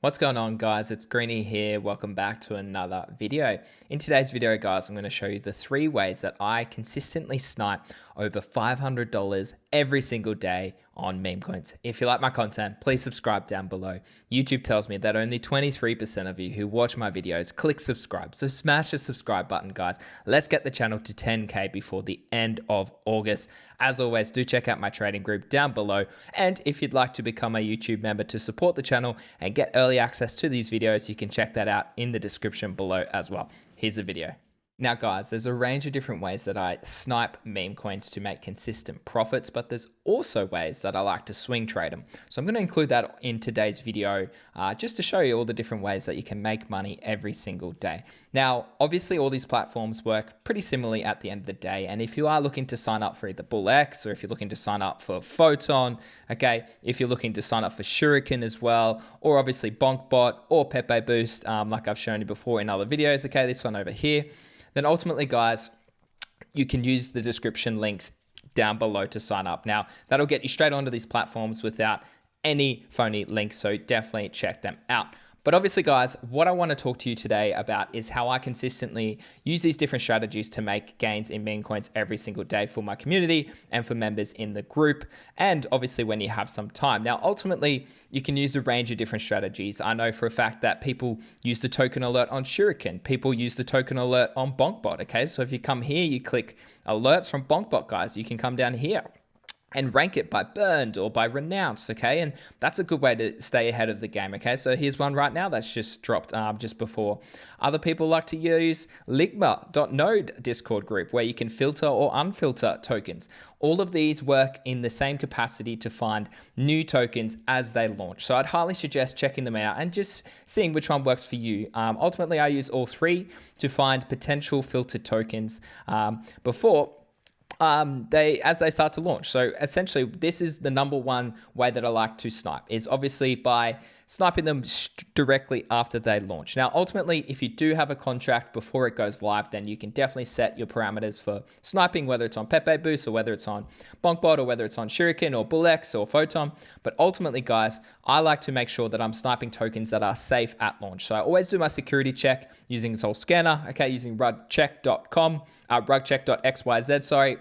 What's going on, guys? It's Greeny here. Welcome back to another video. In today's video, guys, I'm going to show you the 3 ways that I consistently snipe over $500 every single day on meme coins. If you like my content, please subscribe down below. YouTube tells me that only 23% of you who watch my videos click subscribe. So smash the subscribe button, guys. Let's get the channel to 10K before the end of August. As always, do check out my trading group down below. And if you'd like to become a YouTube member to support the channel and get early access to these videos, you can check that out in the description below as well. Here's the video. Now, guys, there's a range of different ways that I snipe meme coins to make consistent profits, but there's also ways that I like to swing trade them. So I'm going to include that in today's video just to show you all the different ways that you can make money every single day. Now, obviously, all these platforms work pretty similarly at the end of the day. And if you are looking to sign up for either BullX or if you're looking to sign up for Photon, okay, if you're looking to sign up for Shuriken as well, or obviously BonkBot or Pepe Boost, like I've shown you before in other videos, okay, this one over here, then ultimately, guys, you can use the description links down below to sign up. Now, that'll get you straight onto these platforms without any phony links, so definitely check them out. But obviously, guys, what I want to talk to you today about is how I consistently use these different strategies to make gains in meme coins every single day for my community and for members in the group. And obviously, when you have some time. Now, ultimately, you can use a range of different strategies. I know for a fact that people use the token alert on Shuriken. People use the token alert on BonkBot, okay? So if you come here, you click alerts from BonkBot, guys. You can come down here and rank it by burned or by renounced, okay? And that's a good way to stay ahead of the game, okay? So here's one right now that's just dropped just before. Other people like to use Ligma.node Discord group where you can filter or unfilter tokens. All of these work in the same capacity to find new tokens as they launch. So I'd highly suggest checking them out and just seeing which one works for you. Ultimately, I use all 3 to find potential filtered tokens before as they start to launch. So essentially, this is the #1 way that I like to snipe, is obviously by sniping them directly after they launch. Now, ultimately, if you do have a contract before it goes live, then you can definitely set your parameters for sniping, whether it's on Pepe Boost or whether it's on BonkBot or whether it's on Shuriken or BullX or Photon. But ultimately, guys, I like to make sure that I'm sniping tokens that are safe at launch. So I always do my security check using Sol Scanner, okay, using rugcheck.com, rugcheck.xyz, sorry.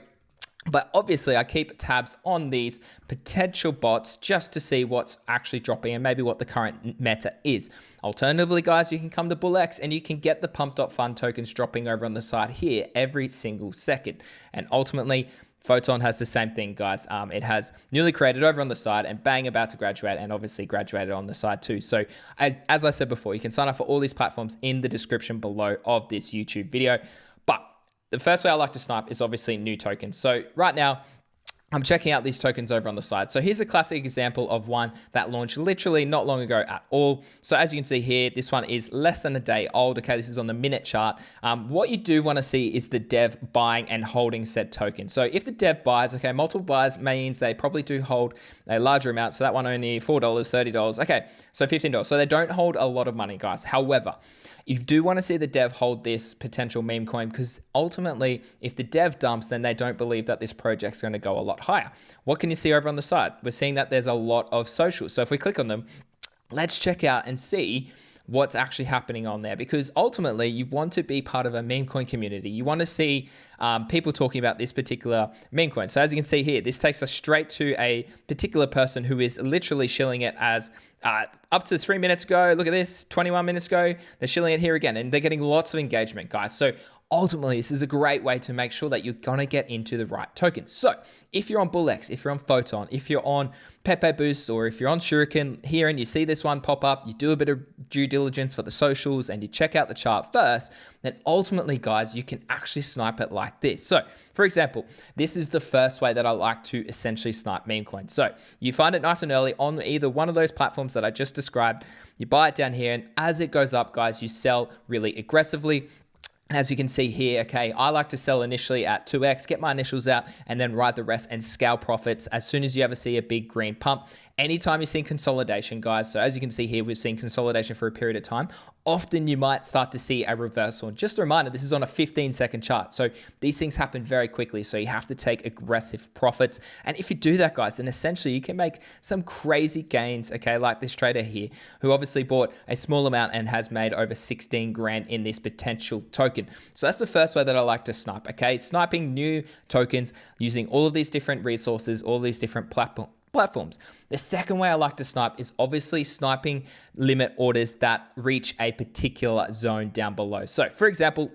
But obviously, I keep tabs on these potential bots just to see what's actually dropping and maybe what the current meta is. Alternatively, guys, you can come to BullX and you can get the Pump.Fun tokens dropping over on the side here every single second. And ultimately, Photon has the same thing, guys. It has newly created over on the side and bang, about to graduate, and obviously graduated on the side too. So as I said before, you can sign up for all these platforms in the description below of this YouTube video. But the first way I like to snipe is obviously new tokens. So right now, I'm checking out these tokens over on the side. So here's a classic example of one that launched literally not long ago at all. So as you can see here, this one is less than a day old. Okay, this is on the minute chart. What you do want to see is the dev buying and holding said token. So if the dev buys, okay, multiple buys means they probably do hold a larger amount. So that one only $4, $30. Okay, so $15. So they don't hold a lot of money, guys. However, you do want to see the dev hold this potential meme coin because ultimately, if the dev dumps, then they don't believe that this project's going to go a lot higher. What can you see over on the side? We're seeing that there's a lot of socials. So if we click on them, let's check out and see what's actually happening on there, because ultimately you want to be part of a meme coin community. You want to see people talking about this particular meme coin. So as you can see here, this takes us straight to a particular person who is literally shilling it as up to 3 minutes ago. Look at this, 21 minutes ago, they're shilling it here again, and they're getting lots of engagement, guys. So ultimately, this is a great way to make sure that you're going to get into the right tokens. So if you're on BullX, if you're on Photon, if you're on Pepe Boost, or if you're on Shuriken here and you see this one pop up, you do a bit of due diligence for the socials and you check out the chart first, then ultimately, guys, you can actually snipe it like this. So for example, this is the first way that I like to essentially snipe meme coins. So you find it nice and early on either one of those platforms that I just described. You buy it down here, and as it goes up, guys, you sell really aggressively. As you can see here, okay, I like to sell initially at 2x, get my initials out, and then ride the rest and scale profits as soon as you ever see a big green pump. Anytime you're seeing consolidation, guys, so as you can see here, we've seen consolidation for a period of time. often you might start to see a reversal. And just a reminder, this is on a 15-second chart. So these things happen very quickly. So you have to take aggressive profits. And if you do that, guys, then essentially you can make some crazy gains, okay, like this trader here, who obviously bought a small amount and has made over 16 grand in this potential token. So that's the first way that I like to snipe, okay? Sniping new tokens using all of these different resources, all these different platforms. The second way I like to snipe is obviously sniping limit orders that reach a particular zone down below. So for example,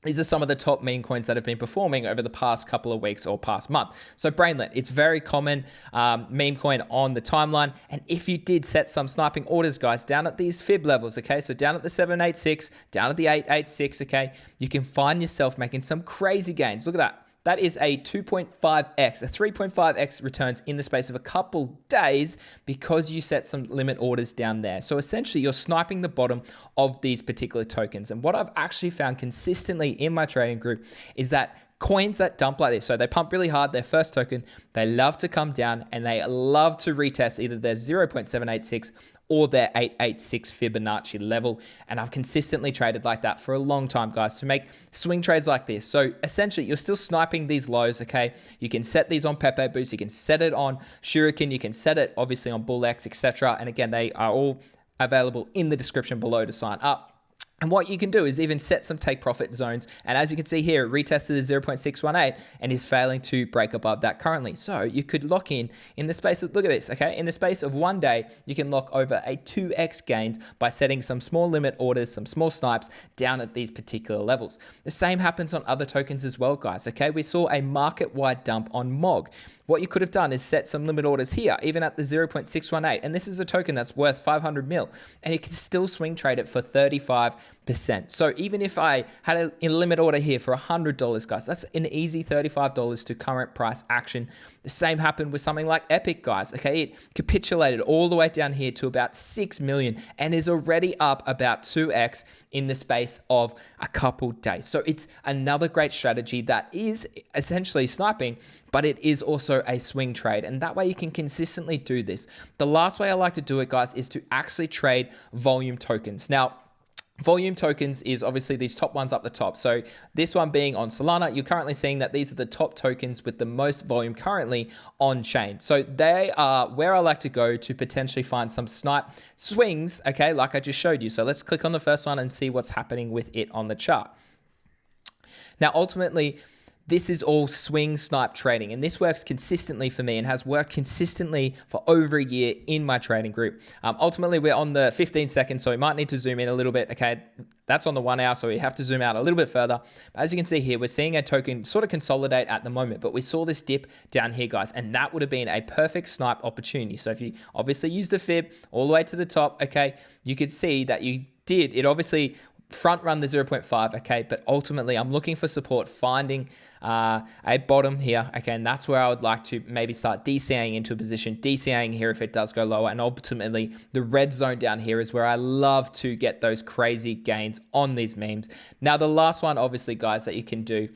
these are some of the top meme coins that have been performing over the past couple of weeks or past month. So Brainlet, it's very common meme coin on the timeline. And if you did set some sniping orders, guys, down at these fib levels, okay, so down at the 786, down at the 886, okay, you can find yourself making some crazy gains. Look at that. That is a 2.5x, a 3.5x returns in the space of a couple days because you set some limit orders down there. So essentially you're sniping the bottom of these particular tokens. And what I've actually found consistently in my trading group is that coins that dump like this, so they pump really hard, their first token, they love to come down and they love to retest either their 0.786 or their 886 Fibonacci level. And I've consistently traded like that for a long time, guys, to make swing trades like this. So essentially, you're still sniping these lows, okay? You can set these on Pepe Boost, you can set it on Shuriken, you can set it obviously on BullX, etc. And again, they are all available in the description below to sign up. And what you can do is even set some take profit zones. And as you can see here, it retested the 0.618 and is failing to break above that currently. So you could lock in the space of, look at this, okay? In the space of one day, you can lock over a 2x gains by setting some small limit orders, some small snipes down at these particular levels. The same happens on other tokens as well, guys, okay? We saw a market-wide dump on MOG. What you could have done is set some limit orders here, even at the 0.618. And this is a token that's worth 500 mil. And you can still swing trade it for 35%. So even if I had a limit order here for $100, guys, that's an easy $35 to current price action. The same happened with something like Epic, guys. Okay, it capitulated all the way down here to about 6 million and is already up about 2x in the space of a couple days. So it's another great strategy that is essentially sniping, but it is also a swing trade. And that way you can consistently do this. The last way I like to do it, guys, is to actually trade volume tokens. Now, volume tokens is obviously these top ones up the top. So this one being on Solana, you're currently seeing that these are the top tokens with the most volume currently on chain. So they are where I like to go to potentially find some snipe swings, okay, like I just showed you. So let's click on the first one and see what's happening with it on the chart. Now, ultimately, this is all swing snipe trading, and this works consistently for me and has worked consistently for over a year in my trading group. Ultimately, we're on the 15 seconds, so we might need to zoom in a little bit. Okay, that's on the 1 hour, so we have to zoom out a little bit further. But as you can see here, we're seeing a token sort of consolidate at the moment, but we saw this dip down here, guys, and that would have been a perfect snipe opportunity. So if you obviously use the fib all the way to the top, okay, you could see that you did. It obviously front run the 0.5, okay, but ultimately I'm looking for support, finding a bottom here, okay, and that's where I would like to maybe start DCAing into a position, DCAing here if it does go lower, and ultimately the red zone down here is where I love to get those crazy gains on these memes. Now, the last one, obviously, guys, that you can do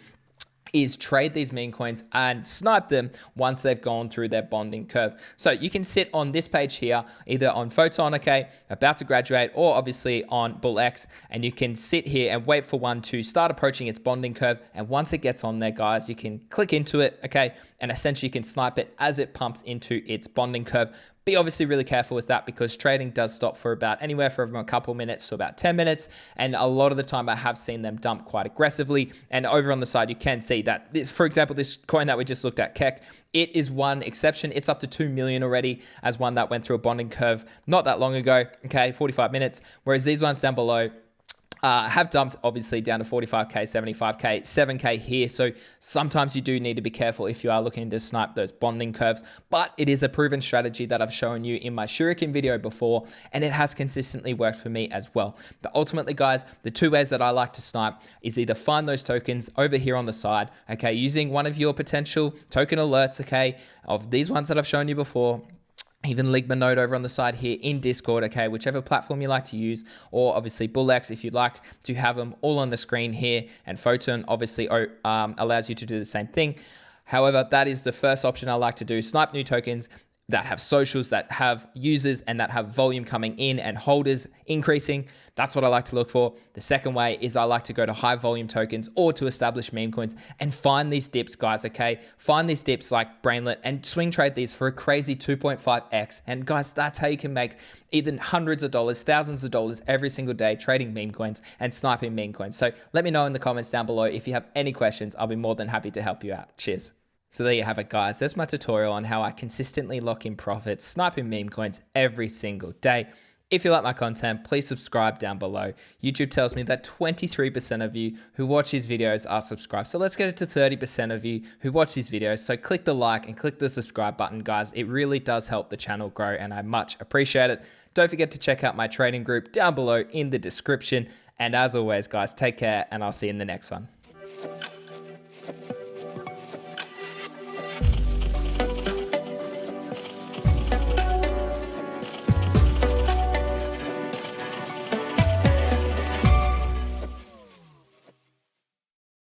is trade these meme coins and snipe them once they've gone through their bonding curve. So you can sit on this page here, either on Photon, okay, about to graduate, or obviously on BullX, and you can sit here and wait for one to start approaching its bonding curve. And once it gets on there, guys, you can click into it, okay, and essentially you can snipe it as it pumps into its bonding curve. Be obviously really careful with that because trading does stop for about anywhere from a couple minutes to about 10 minutes. And a lot of the time I have seen them dump quite aggressively. And over on the side, you can see that this, for example, this coin that we just looked at, Keck, it is one exception. It's up to 2 million already as one that went through a bonding curve not that long ago, okay, 45 minutes. Whereas these ones down below, have dumped obviously down to 45K, 75K, 7K here. So sometimes you do need to be careful if you are looking to snipe those bonding curves, but it is a proven strategy that I've shown you in my Shuriken video before, and it has consistently worked for me as well. But ultimately, guys, the two ways that I like to snipe is either find those tokens over here on the side, okay, using one of your potential token alerts, okay, of these ones that I've shown you before, even Ligma node over on the side here in Discord, okay, whichever platform you like to use, or obviously BullX if you'd like to have them all on the screen here, and Photon obviously allows you to do the same thing. However, that is the first option I like to do, snipe new tokens, that have socials, that have users, and that have volume coming in and holders increasing. That's what I like to look for. The second way is I like to go to high volume tokens or to established meme coins and find these dips, guys, okay? Find these dips like Brainlet and swing trade these for a crazy 2.5x. And guys, that's how you can make either hundreds of dollars, thousands of dollars every single day trading meme coins and sniping meme coins. So let me know in the comments down below if you have any questions. I'll be more than happy to help you out. Cheers. So there you have it, guys. There's my tutorial on how I consistently lock in profits, sniping meme coins every single day. If you like my content, please subscribe down below. YouTube tells me that 23% of you who watch these videos are subscribed. So let's get it to 30% of you who watch these videos. So click the like and click the subscribe button, guys. It really does help the channel grow and I much appreciate it. Don't forget to check out my trading group down below in the description. And as always, guys, take care and I'll see you in the next one.